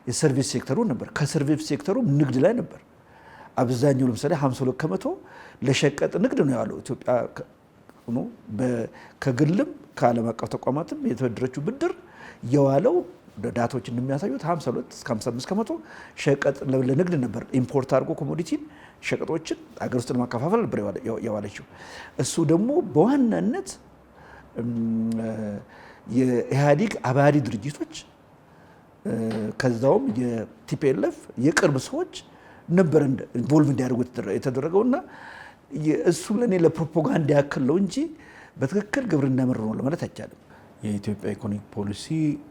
የሰርቪስ ሴክተሩ ነበር። ከሰርቪስ ሴክተሩ ንግድ ላይ ነበር አብዛኛው። ለምሳሌ 52% ለሸቀጥ ንግድ ነው ያለው ኢትዮጵያ ነው። ከግልም ከዓለም አቀፍ ተቋማትም የተበደረችው ብድር የዋለው ዳታዎች እንደሚያሳዩት 52 እስከ 55% ሸቀጥ ለንግድ ነበር። ኢምፖርት አድርጎ ኮሞዲቲን ሸቀጦችን አገር ውስጥ ለማከፋፈል ነበር የዋለችው። እሱ ደግሞ በዋናነት የኢህአዴግ አባሪ ድርጅቶች ከዛውም የቲፒኤልኤፍ የቅርብ ሰዎች ነበር ኢንቮልቭ እንዲያደርጉ የተደረገውና እሱ ለኔ ለፕሮፓጋንዳ ያክል ነው እንጂ በትክክል ግብርና መር ነው ለማለት አይቻልም። የኢትዮጵያ ኢኮኖሚክ ፖሊሲ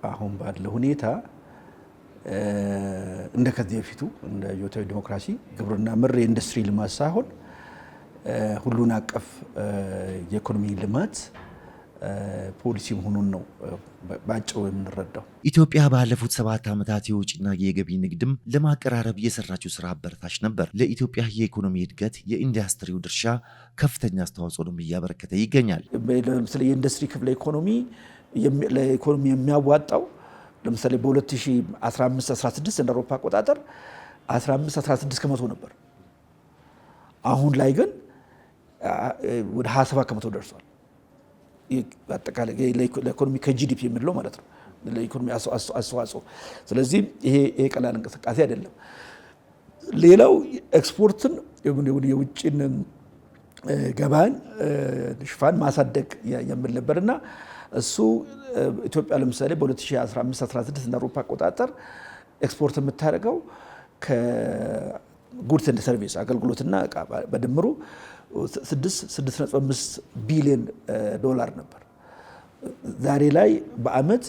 አሁን ባለው ሁኔታ እንደ ከዚህ በፊቱ እንደ ዮታዊ ዲሞክራሲ ግብርና መር የኢንዱስትሪ ልማት ሳይሆን ሁሉን አቀፍ የኢኮኖሚ ልማት ፖሊሲ መሆኑን ነው ባጭሩ የምንረዳው። ኢትዮጵያ ባለፉት 7 ዓመታት የውጭና የገቢ ንግድም ለማቀራረብ የሰራችው ስራ አበረታች ነበር። ለኢትዮጵያ የኢኮኖሚ እድገት የኢንዱስትሪው ድርሻ ከፍተኛ አስተዋጽኦ እያበረከተ ይገኛል። ለምሳሌ የኢንዱስትሪ ክፍለ ኢኮኖሚ ለኢኮኖሚ የሚያዋጣው ለምሳሌ በ2015-16 እንደ አውሮፓ አቆጣጠር 15-16% ነበር። አሁን ላይ ግን ወደ 27% ደርሷል። አጠቃላይ ለኢኮኖሚ ከጂዲፒ የምንለው ማለት ነው ለኢኮኖሚ አስተዋጽኦ። ስለዚህ ይሄ ቀላል እንቅስቃሴ አይደለም። ሌላው ኤክስፖርትን የውጭን ገበያን ሽፋን ማሳደግ የሚል ነበርና እሱ ኢትዮጵያ ለምሳሌ በ2015-16 እንደ አውሮፓ አቆጣጠር ኤክስፖርት የምታደርገው ከጉድስ ኤንድ ሰርቪስ አገልግሎትና እቃ በድምሩ 6.5 ቢሊዮን ዶላር ነበር። ዛሬ ላይ በአመት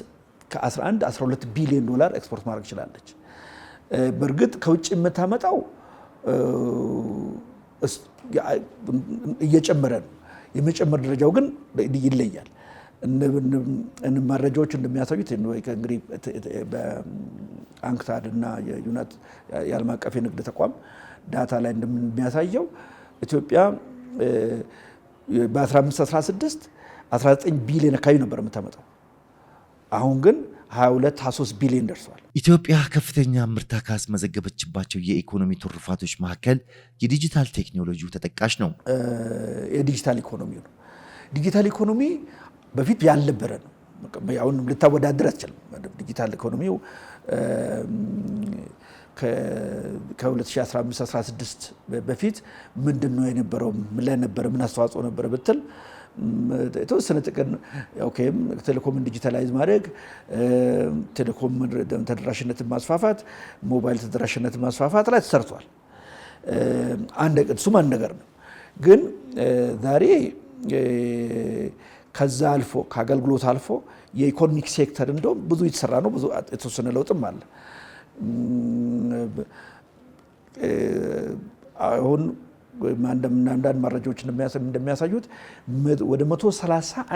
ከ11-12 ቢሊዮን ዶላር ኤክስፖርት ማድረግ ችላለች። በእርግጥ ከውጭ የምታመጣው እየጨመረ ነው። የመጨመር ደረጃው ግን ይለያል። መረጃዎች እንደሚያሳዩት እንግዲህ በአንክታድ እና የዓለም አቀፍ የንግድ ተቋም ዳታ ላይ እንደሚያሳየው ኢትዮጵያ በ1516 19 ቢሊዮን አካባቢ ነበር የምታመጣው። አሁን ግን 22-23 ቢሊዮን ደርሷል። ኢትዮጵያ ከፍተኛ ምርታ ካስመዘገበችባቸው የኢኮኖሚ ትሩፋቶች መካከል የዲጂታል ቴክኖሎጂው ተጠቃሽ ነው። የዲጂታል ኢኮኖሚ ነው። ዲጂታል ኢኮኖሚ በፊት ያልነበረ ነው። አሁን ልታወዳደር አትችልም። ዲጂታል ኢኮኖሚው ከ2015-16 በፊት ምንድነው የነበረው? ምን ላይ ነበረ? ምን አስተዋጽኦ ነበረ ብትል የተወሰነ ጥቅም ኦኬም ቴሌኮምን ዲጂታላይዝ ማድረግ፣ ቴሌኮም ተደራሽነትን ማስፋፋት፣ ሞባይል ተደራሽነትን ማስፋፋት ላይ ተሰርቷል። እሱም አንድ ነገር ነው። ግን ዛሬ ከዛ አልፎ ከአገልግሎት አልፎ የኢኮኖሚክ ሴክተር እንደውም ብዙ የተሰራ ነው። ብዙ የተወሰነ ለውጥም አለ። አሁን አንዳንድ መረጃዎች እንደሚያሳዩት ወደ 130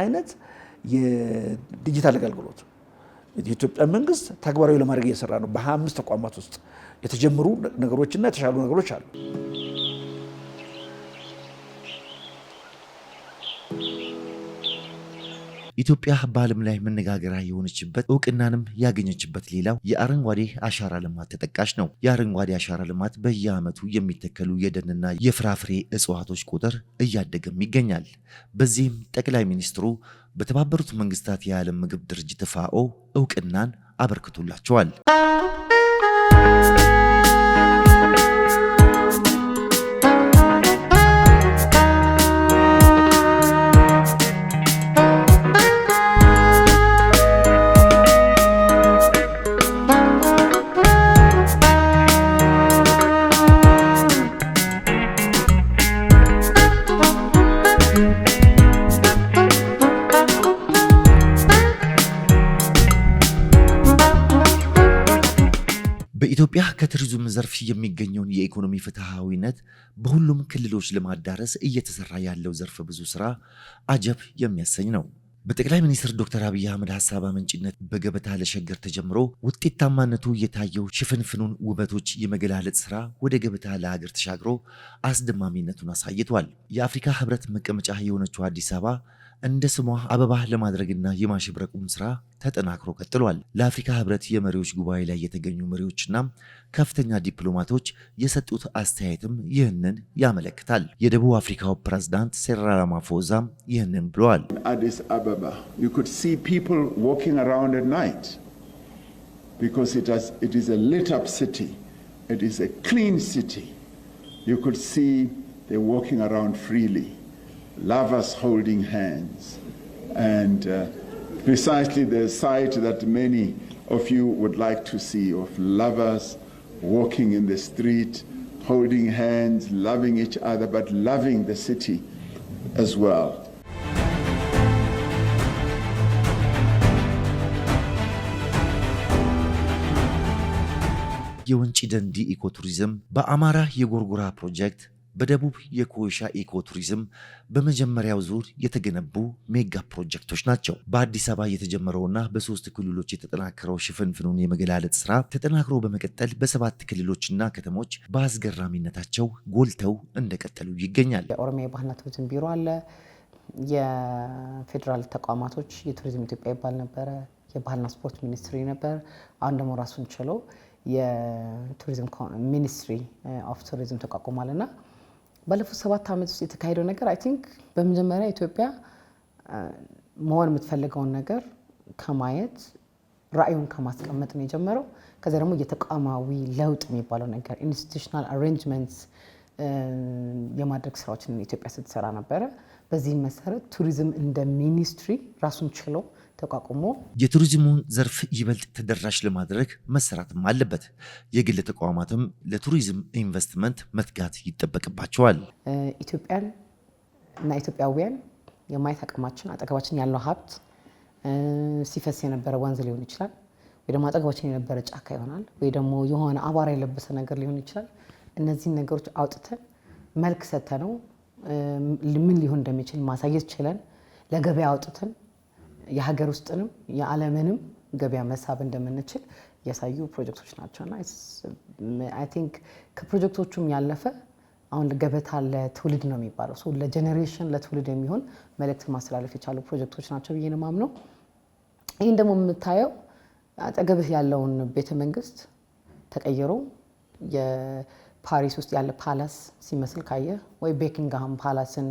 አይነት የዲጂታል አገልግሎት የኢትዮጵያ መንግስት ተግባራዊ ለማድረግ እየሰራ ነው። በ25 ተቋማት ውስጥ የተጀመሩ ነገሮችና የተሻሉ ነገሮች አሉ። ኢትዮጵያ በዓለም ላይ መነጋገሪያ የሆነችበት እውቅናንም ያገኘችበት ሌላው የአረንጓዴ አሻራ ልማት ተጠቃሽ ነው። የአረንጓዴ አሻራ ልማት በየዓመቱ የሚተከሉ የደንና የፍራፍሬ እጽዋቶች ቁጥር እያደገም ይገኛል። በዚህም ጠቅላይ ሚኒስትሩ በተባበሩት መንግስታት የዓለም ምግብ ድርጅት ፋኦ እውቅናን አበርክቶላቸዋል። በኢትዮጵያ ከቱሪዝም ዘርፍ የሚገኘውን የኢኮኖሚ ፍትሃዊነት በሁሉም ክልሎች ለማዳረስ እየተሰራ ያለው ዘርፍ ብዙ ስራ አጀብ የሚያሰኝ ነው። በጠቅላይ ሚኒስትር ዶክተር አብይ አህመድ ሀሳብ አመንጭነት በገበታ ለሸገር ተጀምሮ ውጤታማነቱ የታየው ሽፍንፍኑን ውበቶች የመገላለጽ ስራ ወደ ገበታ ለሀገር ተሻግሮ አስደማሚነቱን አሳይቷል። የአፍሪካ ህብረት መቀመጫ የሆነችው አዲስ አበባ እንደ ስሟ አበባ ለማድረግና የማሽብረቁም ስራ ተጠናክሮ ቀጥሏል። ለአፍሪካ ህብረት የመሪዎች ጉባኤ ላይ የተገኙ መሪዎችና ከፍተኛ ዲፕሎማቶች የሰጡት አስተያየትም ይህንን ያመለክታል። የደቡብ አፍሪካው ፕሬዝዳንት ሴሪል ራማፎዛ ይህንን ብለዋል። Addis Ababa, you could see people walking around at night because it is a lit up city. It is a clean city. You could see they walking around freely. Lovers holding hands, and precisely the sight that many of you would like to see of lovers walking in the street, holding hands, loving each other, but loving the city as well. የወንጪ ደንዲ ኢኮቱሪዝም በአማራ የጎርጎራ ፕሮጀክት በደቡብ የኮይሻ ኢኮቱሪዝም በመጀመሪያው ዙር የተገነቡ ሜጋ ፕሮጀክቶች ናቸው። በአዲስ አበባ የተጀመረውና በ3 ክልሎች የተጠናከረው ሽፍንፍኑን የመገላለጽ ስራ ተጠናክሮ በመቀጠል በ7 ክልሎችና ከተሞች በአስገራሚነታቸው ጎልተው እንደቀጠሉ ይገኛል። የኦሮሚያ ባህልና ቱሪዝም ቢሮ አለ። የፌዴራል ተቋማቶች የቱሪዝም ኢትዮጵያ ይባል ነበረ። የባህልና ስፖርት ሚኒስትሪ ነበር። አሁን ደግሞ ራሱን ችሎ የቱሪዝም ሚኒስትሪ ኦፍ ቱሪዝም ተቋቁሟልና ባለፉት 7 ዓመት ውስጥ የተካሄደው ነገር አይ ቲንክ በመጀመሪያ ኢትዮጵያ መሆን የምትፈልገውን ነገር ከማየት ራዕዩን ከማስቀመጥ ነው የጀመረው። ከዛ ደግሞ የተቋማዊ ለውጥ የሚባለው ነገር ኢንስቲቱሽናል አሬንጅመንትስ የማድረግ ስራዎችን ኢትዮጵያ ስትሰራ ነበረ። በዚህ መሰረት ቱሪዝም እንደ ሚኒስትሪ ራሱን ችሎ ተቋቁሞ የቱሪዝሙን ዘርፍ ይበልጥ ተደራሽ ለማድረግ መሰራትም አለበት። የግል ተቋማትም ለቱሪዝም ኢንቨስትመንት መትጋት ይጠበቅባቸዋል። ኢትዮጵያን እና ኢትዮጵያውያን የማየት አቅማችን አጠገባችን ያለው ሀብት ሲፈስ የነበረ ወንዝ ሊሆን ይችላል፣ ወይ ደግሞ አጠገባችን የነበረ ጫካ ይሆናል፣ ወይ ደግሞ የሆነ አቧራ የለበሰ ነገር ሊሆን ይችላል። እነዚህን ነገሮች አውጥተን መልክ ሰተነው ምን ሊሆን እንደሚችል ማሳየት ችለን ለገበያ አውጥተን የሀገር ውስጥንም የዓለምንም ገበያ መሳብ እንደምንችል ያሳዩ ፕሮጀክቶች ናቸውና አይ ቲንክ ከፕሮጀክቶቹም ያለፈ አሁን ገበታ ለትውልድ ነው የሚባለው ሶ ለጄኔሬሽን ለትውልድ የሚሆን መልእክት ማስተላለፍ የቻሉ ፕሮጀክቶች ናቸው ብዬ ነው የማምነው። ይህን ደግሞ የምታየው አጠገብህ ያለውን ቤተ መንግስት ተቀይሮ የፓሪስ ውስጥ ያለ ፓላስ ሲመስል ካየ ወይ ቤኪንግሃም ፓላስን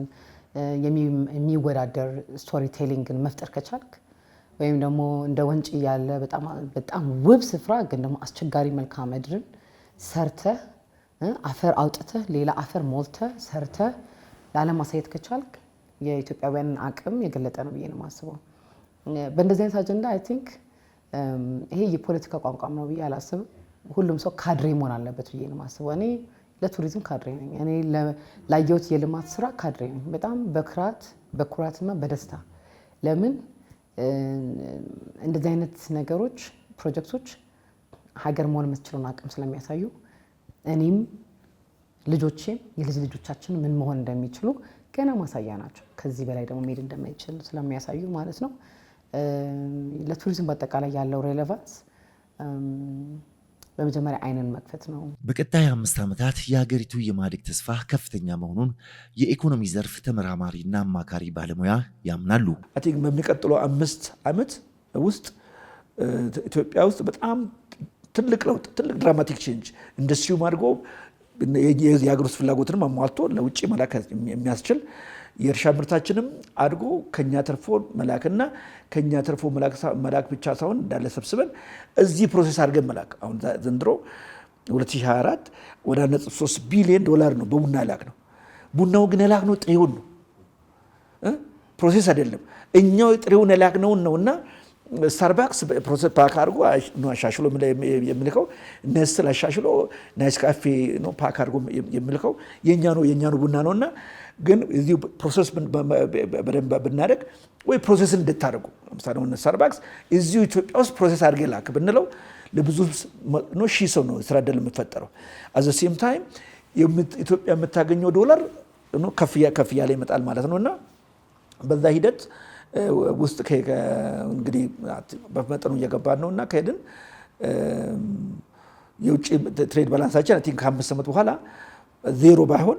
የሚወዳደር ስቶሪ ቴሊንግን መፍጠር ከቻልክ ወይም ደግሞ እንደ ወንጪ ያለ በጣም ውብ ስፍራ ግን ደግሞ አስቸጋሪ መልክዓ ምድርን ሰርተህ አፈር አውጥተህ ሌላ አፈር ሞልተህ ሰርተህ ለዓለም ማሳየት ከቻልክ የኢትዮጵያውያን አቅም የገለጠ ነው ብዬ ነው የማስበው። በእንደዚህ አይነት አጀንዳ አይ ቲንክ ይሄ የፖለቲካ ቋንቋም ነው ብዬ አላስብም። ሁሉም ሰው ካድሬ መሆን አለበት ብዬ ነው የማስበው። እኔ ለቱሪዝም ካድሬ ነኝ። እኔ ላየሁት የልማት ስራ ካድሬ ነኝ። በጣም በኩራትና በደስታ ለምን እንደዚህ አይነት ነገሮች ፕሮጀክቶች ሀገር መሆን የምትችለውን አቅም ስለሚያሳዩ እኔም ልጆቼም የልጅ ልጆቻችን ምን መሆን እንደሚችሉ ገና ማሳያ ናቸው። ከዚህ በላይ ደግሞ መሄድ እንደማይችል ስለሚያሳዩ ማለት ነው። ለቱሪዝም በአጠቃላይ ያለው ሬሌቫንስ በመጀመሪያ አይንን መክፈት ነው። በቀጣይ 5 ዓመታት የሀገሪቱ የማደግ ተስፋ ከፍተኛ መሆኑን የኢኮኖሚ ዘርፍ ተመራማሪና አማካሪ ባለሙያ ያምናሉ። አይ ቲንክ በሚቀጥለው 5 ዓመት ውስጥ ኢትዮጵያ ውስጥ በጣም ትልቅ ለውጥ ትልቅ ድራማቲክ ቼንጅ ኢንዱስትሪው አድጎ የሀገር ውስጥ ፍላጎትንም አሟልቶ ለውጭ መላክ የሚያስችል የእርሻ ምርታችንም አድጎ ከኛ ተርፎ መላክና ከኛ ተርፎ መላክ ብቻ ሳይሆን እንዳለ ሰብስበን እዚህ ፕሮሰስ አድርገን መላክ። አሁን ዘንድሮ 2024 ወደ 1.3 ቢሊዮን ዶላር ነው በቡና ላክ ነው። ቡናው ግን ላክ ነው ጥሬውን ነው ፕሮሰስ አይደለም። እኛው ጥሬውን ላክ ነውና ስታርባክስ ፕሮሰስ ፓክ አድርጎ ነው አሻሽሎ የሚልከው። ነስል አሻሽሎ ናይስ ካፌ ነው ፓክ አድርጎ የሚልከው የኛ ነው ቡና ነውና ግን እዚህ ፕሮሰስ በደንብ ብናደርግ ወይ ፕሮሰስ እንድታደርጉ ለምሳሌ ስታርባክስ እዚሁ ኢትዮጵያ ውስጥ ፕሮሰስ አድርጌ ላክ ብንለው ለብዙ ነው ሺህ ሰው ነው ስራ ዕድል የሚፈጠረው። አዘ ሴም ታይም ኢትዮጵያ የምታገኘው ዶላር ነው ከፍ ያለ ይመጣል ማለት ነውና በዛ ሂደት ውስጥ እንግዲህ በመጠኑ እየገባን ነውና ከሄድን የውጭ ትሬድ ባላንሳችን አይ ቲንክ ከ5 ዓመት በኋላ ዜሮ ባይሆን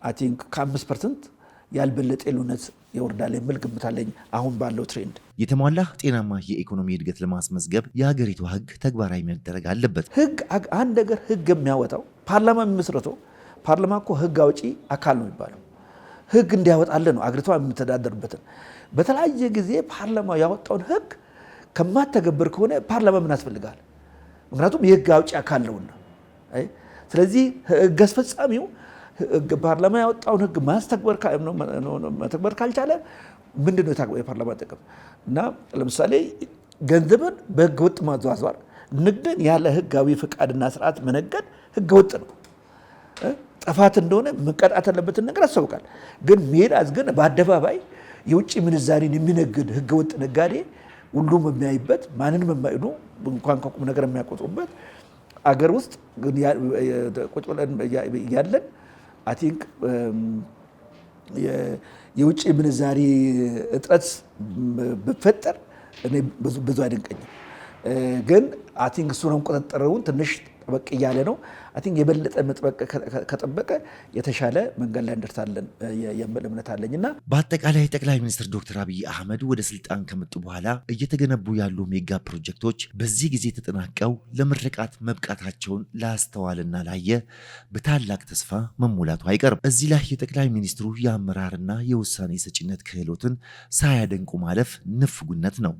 አይ ቲንክ ከ5% ያልበለጠ ልዩነት ይወርዳል የሚል ግምት አለኝ። አሁን ባለው ትሬንድ የተሟላ ጤናማ የኢኮኖሚ እድገት ለማስመዝገብ የሀገሪቱ ሕግ ተግባራዊ መደረግ አለበት። አንድ ነገር ሕግ የሚያወጣው ፓርላማ የሚመስረተው ፓርላማ እኮ ሕግ አውጪ አካል ነው የሚባለው። ሕግ እንዲያወጣልን ነው አገሪቷ የምትተዳደርበትን። በተለያየ ጊዜ ፓርላማ ያወጣውን ሕግ ከማተገበር ከሆነ ፓርላማ ምን ያስፈልጋል? ምክንያቱም የሕግ አውጪ አካል ነውና። ስለዚህ ሕግ አስፈጻሚው ፓርላማ ያወጣውን ሕግ ማስተግበር ካልቻለ ምንድነው የፓርላማ ጥቅም? እና ለምሳሌ ገንዘብን በሕገ ወጥ ማዘዋወር፣ ንግድን ያለ ሕጋዊ ፍቃድና ስርዓት መነገድ ሕገ ወጥ ነው። ጥፋት እንደሆነ መቀጣት ያለበትን ነገር ያስታውቃል። ግን ሜዳዝ ግን በአደባባይ የውጭ ምንዛሪን የሚነግድ ህገወጥ ነጋዴ ሁሉም የሚያይበት ማንንም የማይሉ እንኳን ከቁም ነገር የሚያቆጥሩበት አገር ውስጥ ግን ቁጭ ብለን ያለን አይ ቲንክ የውጭ ምንዛሪ እጥረት ቢፈጠር እኔ ብዙ አይደንቀኝም። ግን አይ ቲንክ እሱንም ቁጥጥሩን ትንሽ ጠበቅ እያለ ነው። አይ ቲንክ የበለጠ መጥበቅ ከጠበቀ የተሻለ መንገድ ላይ እንደርሳለን የሚል እምነት አለኝና በአጠቃላይ ጠቅላይ ሚኒስትር ዶክተር አብይ አህመድ ወደ ስልጣን ከመጡ በኋላ እየተገነቡ ያሉ ሜጋ ፕሮጀክቶች በዚህ ጊዜ ተጠናቀው ለምርቃት መብቃታቸውን ላስተዋልና ላየ በታላቅ ተስፋ መሞላቱ አይቀርም። እዚህ ላይ የጠቅላይ ሚኒስትሩ የአመራርና የውሳኔ ሰጪነት ክህሎትን ሳያደንቁ ማለፍ ንፍጉነት ነው።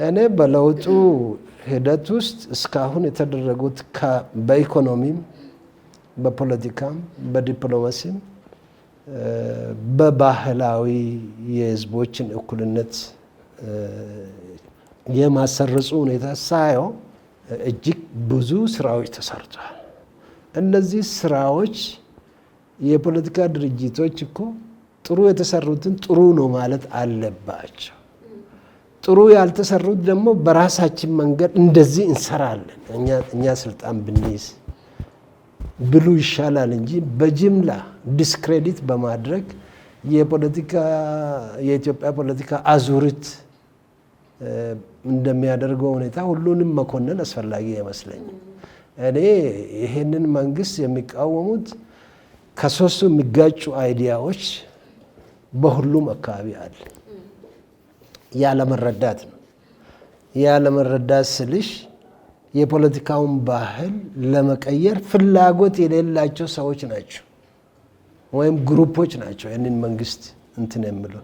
እኔ በለውጡ ሂደት ውስጥ እስካሁን የተደረጉት በኢኮኖሚም በፖለቲካም በዲፕሎማሲም በባህላዊ የህዝቦችን እኩልነት የማሰረጹ ሁኔታ ሳይሆን እጅግ ብዙ ስራዎች ተሰርተዋል። እነዚህ ስራዎች የፖለቲካ ድርጅቶች እኮ ጥሩ የተሰሩትን ጥሩ ነው ማለት አለባቸው። ጥሩ ያልተሰሩት ደግሞ በራሳችን መንገድ እንደዚህ እንሰራለን እኛ ስልጣን ብንይዝ ብሉ ይሻላል እንጂ በጅምላ ዲስክሬዲት በማድረግ የኢትዮጵያ ፖለቲካ አዙሪት እንደሚያደርገው ሁኔታ ሁሉንም መኮነን አስፈላጊ አይመስለኝም። እኔ ይሄንን መንግስት የሚቃወሙት ከሶስቱ የሚጋጩ አይዲያዎች በሁሉም አካባቢ አለ። ያለመረዳት ነው። ያለመረዳት ስልሽ የፖለቲካውን ባህል ለመቀየር ፍላጎት የሌላቸው ሰዎች ናቸው ወይም ግሩፖች ናቸው ይህንን መንግስት እንትን የሚለው።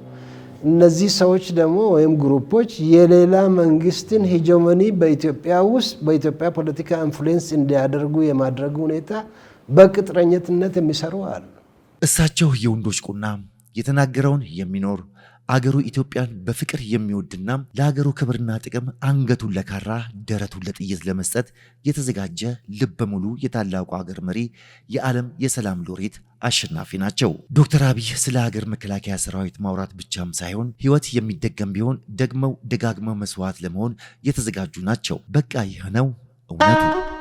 እነዚህ ሰዎች ደግሞ ወይም ግሩፖች የሌላ መንግስትን ሄጀሞኒ በኢትዮጵያ ውስጥ በኢትዮጵያ ፖለቲካ ኢንፍሉዌንስ እንዲያደርጉ የማድረግ ሁኔታ በቅጥረኝነት የሚሰሩ አሉ። እሳቸው የወንዶች ቁና የተናገረውን የሚኖር አገሩ ኢትዮጵያን በፍቅር የሚወድና ለሀገሩ ክብርና ጥቅም አንገቱን ለካራ ደረቱን ለጥይት ለመስጠት የተዘጋጀ ልበ ሙሉ የታላቁ ሀገር መሪ የዓለም የሰላም ሎሬት አሸናፊ ናቸው። ዶክተር አብይ ስለ ሀገር መከላከያ ሰራዊት ማውራት ብቻም ሳይሆን ህይወት የሚደገም ቢሆን ደግመው ደጋግመው መስዋዕት ለመሆን የተዘጋጁ ናቸው። በቃ ይህ ነው እውነቱ።